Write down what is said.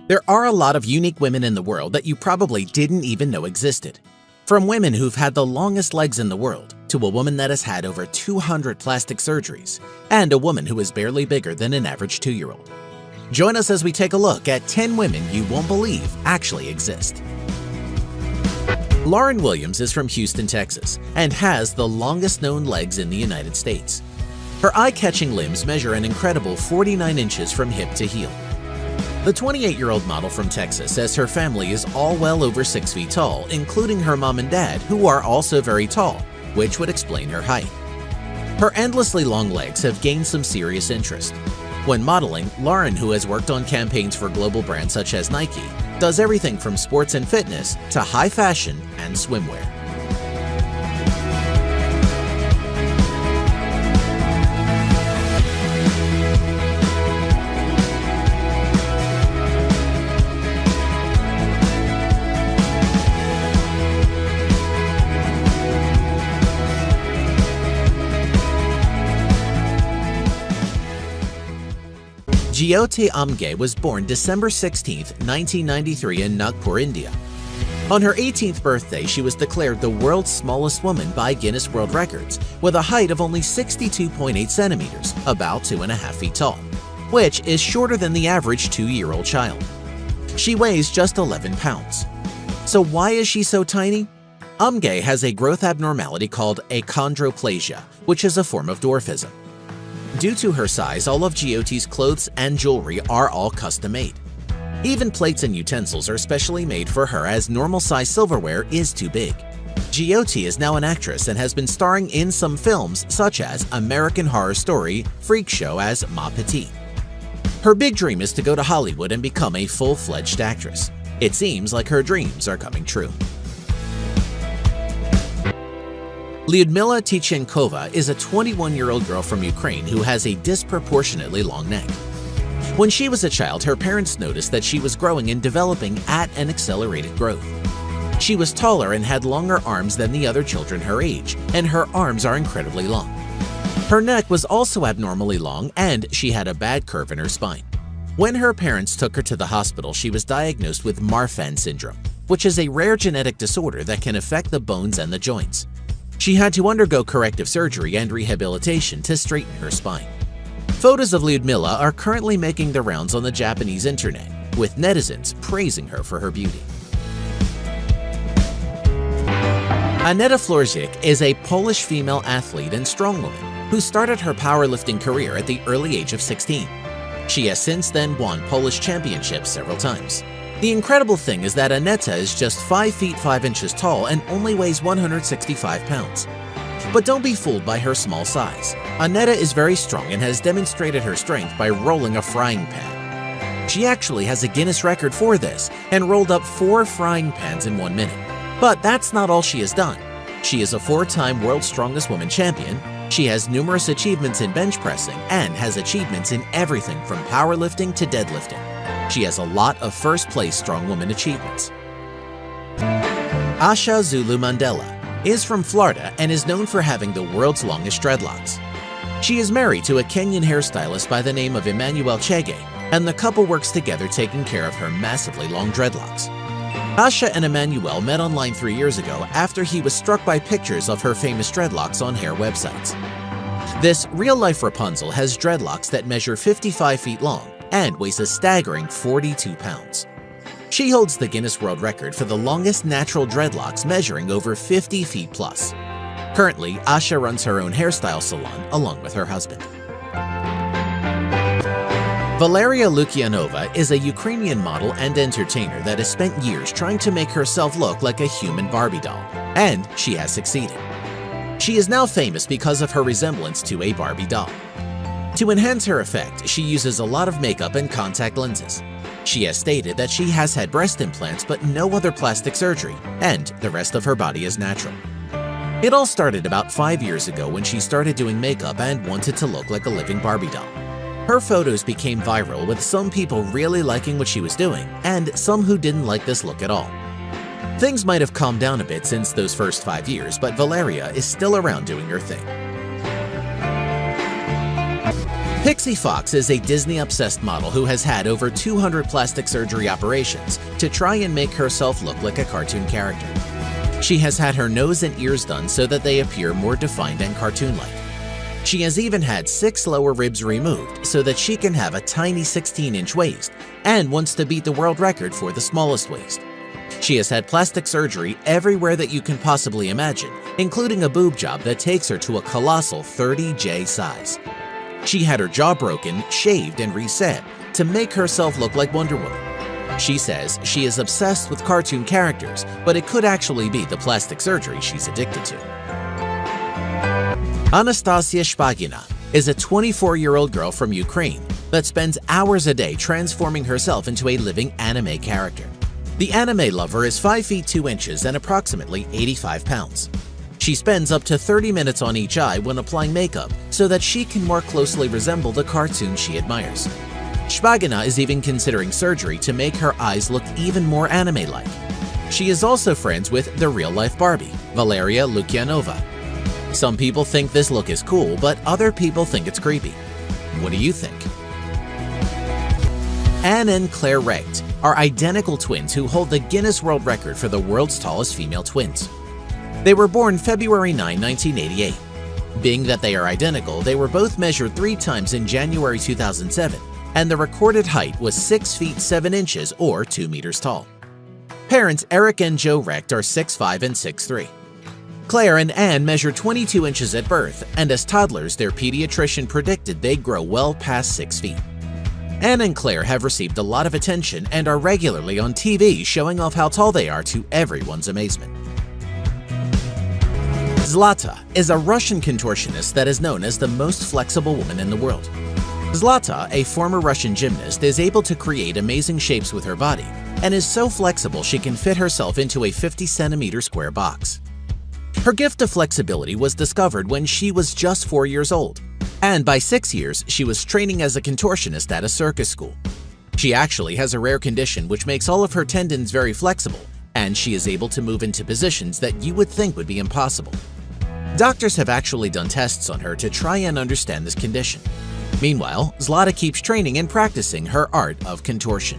There are a lot of unique women in the world that you probably didn't even know existed. From women who've had the longest legs in the world, to a woman that has had over 200 plastic surgeries, and a woman who is barely bigger than an average 2-year-old. Join us as we take a look at 10 women you won't believe actually exist. Lauren Williams is from Houston, Texas, and has the longest known legs in the United States. Her eye-catching limbs measure an incredible 49 inches from hip to heel. The 28-year-old model from Texas says her family is all well over 6 feet tall, including her mom and dad, who are also very tall, which would explain her height. Her endlessly long legs have gained some serious interest. When modeling, Lauren, who has worked on campaigns for global brands such as Nike, does everything from sports and fitness to high fashion and swimwear. Jyoti Amge was born December 16, 1993 in Nagpur, India. On her 18th birthday, she was declared the world's smallest woman by Guinness World Records with a height of only 62.8 centimeters, about 2.5 feet tall, which is shorter than the average 2-year-old child. She weighs just 11 pounds. So why is she so tiny? Amge has a growth abnormality called achondroplasia, which is a form of dwarfism. Due to her size, all of Jyoti's clothes and jewelry are all custom-made. Even plates and utensils are specially made for her as normal-size silverware is too big. Jyoti is now an actress and has been starring in some films such as American Horror Story, Freak Show as Ma Petite. Her big dream is to go to Hollywood and become a full-fledged actress. It seems like her dreams are coming true. Lyudmila Tichenkova is a 21-year-old girl from Ukraine who has a disproportionately long neck. When she was a child, her parents noticed that she was growing and developing at an accelerated growth. She was taller and had longer arms than the other children her age, and her arms are incredibly long. Her neck was also abnormally long, and she had a bad curve in her spine. When her parents took her to the hospital, she was diagnosed with Marfan syndrome, which is a rare genetic disorder that can affect the bones and the joints. She had to undergo corrective surgery and rehabilitation to straighten her spine. Photos of Lyudmila are currently making the rounds on the Japanese internet, with netizens praising her for her beauty. Aneta Florzik is a Polish female athlete and strongwoman who started her powerlifting career at the early age of 16. She has since then won Polish championships several times. The incredible thing is that Aneta is just 5 feet 5 inches tall and only weighs 165 pounds. But don't be fooled by her small size. Aneta is very strong and has demonstrated her strength by rolling a frying pan. She actually has a Guinness record for this and rolled up 4 frying pans in 1 minute. But that's not all she has done. She is a 4-time World's Strongest Woman champion. She has numerous achievements in bench pressing and has achievements in everything from powerlifting to deadlifting. She has a lot of first-place strongwoman achievements. Asha Zulu Mandela is from Florida and is known for having the world's longest dreadlocks. She is married to a Kenyan hairstylist by the name of Emmanuel Chege, and the couple works together taking care of her massively long dreadlocks. Asha and Emmanuel met online 3 years ago after he was struck by pictures of her famous dreadlocks on hair websites. This real-life Rapunzel has dreadlocks that measure 55 feet long and weighs a staggering 42 pounds. She holds the Guinness World Record for the longest natural dreadlocks, measuring over 50 feet plus. Currently, Asha runs her own hairstyle salon along with her husband. Valeria Lukianova is a Ukrainian model and entertainer that has spent years trying to make herself look like a human Barbie doll, and she has succeeded. She is now famous because of her resemblance to a Barbie doll. To enhance her effect, she uses a lot of makeup and contact lenses. She has stated that she has had breast implants but no other plastic surgery, and the rest of her body is natural. It all started about 5 years ago when she started doing makeup and wanted to look like a living Barbie doll. Her photos became viral, with some people really liking what she was doing and some who didn't like this look at all. Things might have calmed down a bit since those first 5 years, but Valeria is still around doing her thing. Pixie Fox is a Disney-obsessed model who has had over 200 plastic surgery operations to try and make herself look like a cartoon character. She has had her nose and ears done so that they appear more defined and cartoon-like. She has even had 6 lower ribs removed so that she can have a tiny 16-inch waist and wants to beat the world record for the smallest waist. She has had plastic surgery everywhere that you can possibly imagine, including a boob job that takes her to a colossal 30J size. She had her jaw broken, shaved, and reset to make herself look like Wonder Woman. She says she is obsessed with cartoon characters, but it could actually be the plastic surgery she's addicted to. Anastasia Shpagina is a 24-year-old girl from Ukraine that spends hours a day transforming herself into a living anime character. The anime lover is 5 feet 2 inches and approximately 85 pounds. She spends up to 30 minutes on each eye when applying makeup so that she can more closely resemble the cartoon she admires. Shpagina is even considering surgery to make her eyes look even more anime-like. She is also friends with the real-life Barbie, Valeria Lukyanova. Some people think this look is cool, but other people think it's creepy. What do you think? Anne and Claire Recht are identical twins who hold the Guinness World Record for the world's tallest female twins. They were born February 9, 1988. Being that they are identical, they were both measured 3 times in January 2007, and the recorded height was 6 feet 7 inches or 2 meters tall. Parents Eric and Joe Recht are 6'5" and 6'3". Claire and Anne measured 22 inches at birth, and as toddlers, their pediatrician predicted they'd grow well past 6 feet. Anne and Claire have received a lot of attention and are regularly on TV showing off how tall they are to everyone's amazement. Zlata is a Russian contortionist that is known as the most flexible woman in the world. Zlata, a former Russian gymnast, is able to create amazing shapes with her body and is so flexible she can fit herself into a 50-centimeter square box. Her gift of flexibility was discovered when she was just 4 years old, and by 6 years, she was training as a contortionist at a circus school. She actually has a rare condition which makes all of her tendons very flexible, and she is able to move into positions that you would think would be impossible. Doctors have actually done tests on her to try and understand this condition. Meanwhile, Zlata keeps training and practicing her art of contortion.